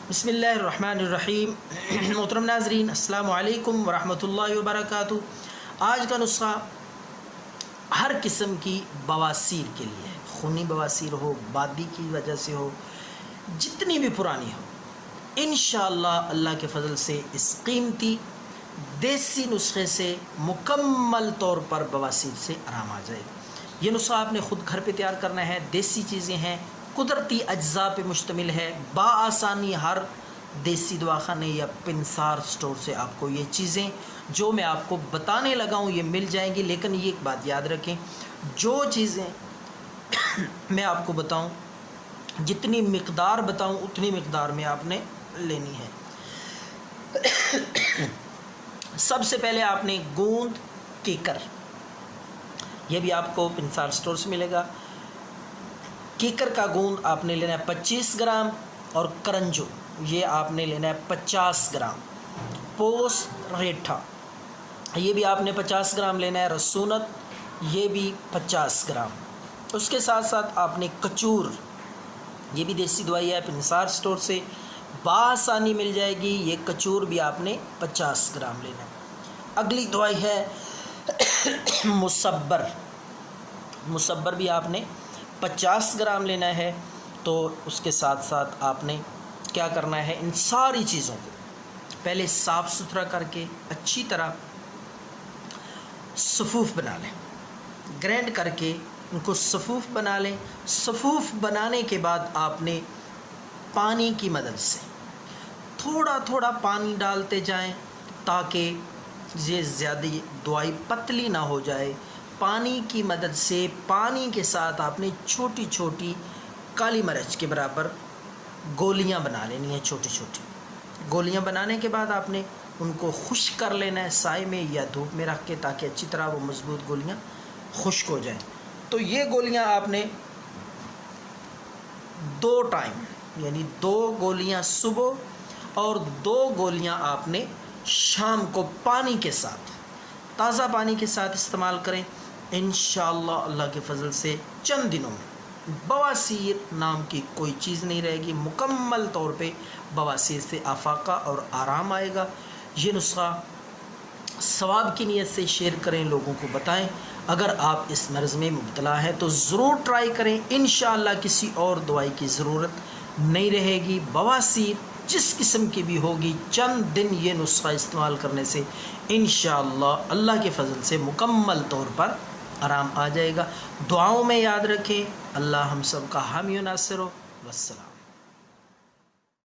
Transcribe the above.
بسم اللہ الرحمن الرحیم۔ محترم ناظرین، السلام علیکم ورحمۃ اللہ وبرکاتہ۔ آج کا نسخہ ہر قسم کی بواسیر کے لیے ہے، خونی بواسیر ہو، بادی کی وجہ سے ہو، جتنی بھی پرانی ہو، انشاءاللہ اللہ کے فضل سے اس قیمتی دیسی نسخے سے مکمل طور پر بواسیر سے آرام آ جائے۔ یہ نسخہ آپ نے خود گھر پہ تیار کرنا ہے، دیسی چیزیں ہیں، قدرتی اجزاء پہ مشتمل ہے، بآسانی ہر دیسی دواخانے یا پنسار سٹور سے آپ کو یہ چیزیں جو میں آپ کو بتانے لگا ہوں یہ مل جائیں گی۔ لیکن یہ ایک بات یاد رکھیں، جو چیزیں میں آپ کو بتاؤں، جتنی مقدار بتاؤں اتنی مقدار میں آپ نے لینی ہے۔ سب سے پہلے آپ نے گوند کیکر، یہ بھی آپ کو پنسار سٹور سے ملے گا۔ کیکر کا گوند آپ نے لینا ہے 25 گرام، اور کرنجو یہ آپ نے لینا ہے 50 گرام۔ پوس ریٹھا یہ بھی آپ نے 50 گرام لینا ہے۔ رسونت یہ بھی 50 گرام۔ اس کے ساتھ ساتھ آپ نے کچور، یہ بھی دیسی دوائی ہے، پنسار سٹور سے بآسانی مل جائے گی، یہ کچور بھی آپ نے 50 گرام لینا ہے۔ اگلی دوائی ہے مصبر، مصبر بھی آپ نے 50 گرام لینا ہے۔ تو اس کے ساتھ ساتھ آپ نے کیا کرنا ہے، ان ساری چیزوں کو پہلے صاف ستھرا کر کے اچھی طرح صفوف بنا لیں، گرینڈ کر کے ان کو صفوف بنا لیں۔ صفوف بنانے کے بعد آپ نے پانی کی مدد سے تھوڑا تھوڑا پانی ڈالتے جائیں تاکہ یہ زیادہ دوائی پتلی نہ ہو جائے۔ پانی کی مدد سے، پانی کے ساتھ آپ نے چھوٹی چھوٹی کالی مرچ کے برابر گولیاں بنا لینی ہیں، چھوٹی چھوٹی گولیاں بنانے کے بعد آپ نے ان کو خشک کر لینا ہے سائے میں یا دھوپ میں رکھ کے، تاکہ اچھی طرح وہ مضبوط گولیاں خشک ہو جائیں۔ تو یہ گولیاں آپ نے 2 ٹائم، یعنی 2 گولیاں صبح اور 2 گولیاں آپ نے شام کو پانی کے ساتھ، تازہ پانی کے ساتھ استعمال کریں۔ انشاءاللہ اللہ کے فضل سے چند دنوں میں بواسیر نام کی کوئی چیز نہیں رہے گی، مکمل طور پہ بواسیر سے افاقہ اور آرام آئے گا۔ یہ نسخہ ثواب کی نیت سے شیئر کریں، لوگوں کو بتائیں۔ اگر آپ اس مرض میں مبتلا ہیں تو ضرور ٹرائی کریں، انشاءاللہ کسی اور دوائی کی ضرورت نہیں رہے گی۔ بواسیر جس قسم کی بھی ہوگی، چند دن یہ نسخہ استعمال کرنے سے انشاءاللہ اللہ کے فضل سے مکمل طور پر آرام آ جائے گا۔ دعاؤں میں یاد رکھیں۔ اللہ ہم سب کا حامی و ناصر ہو۔ والسلام۔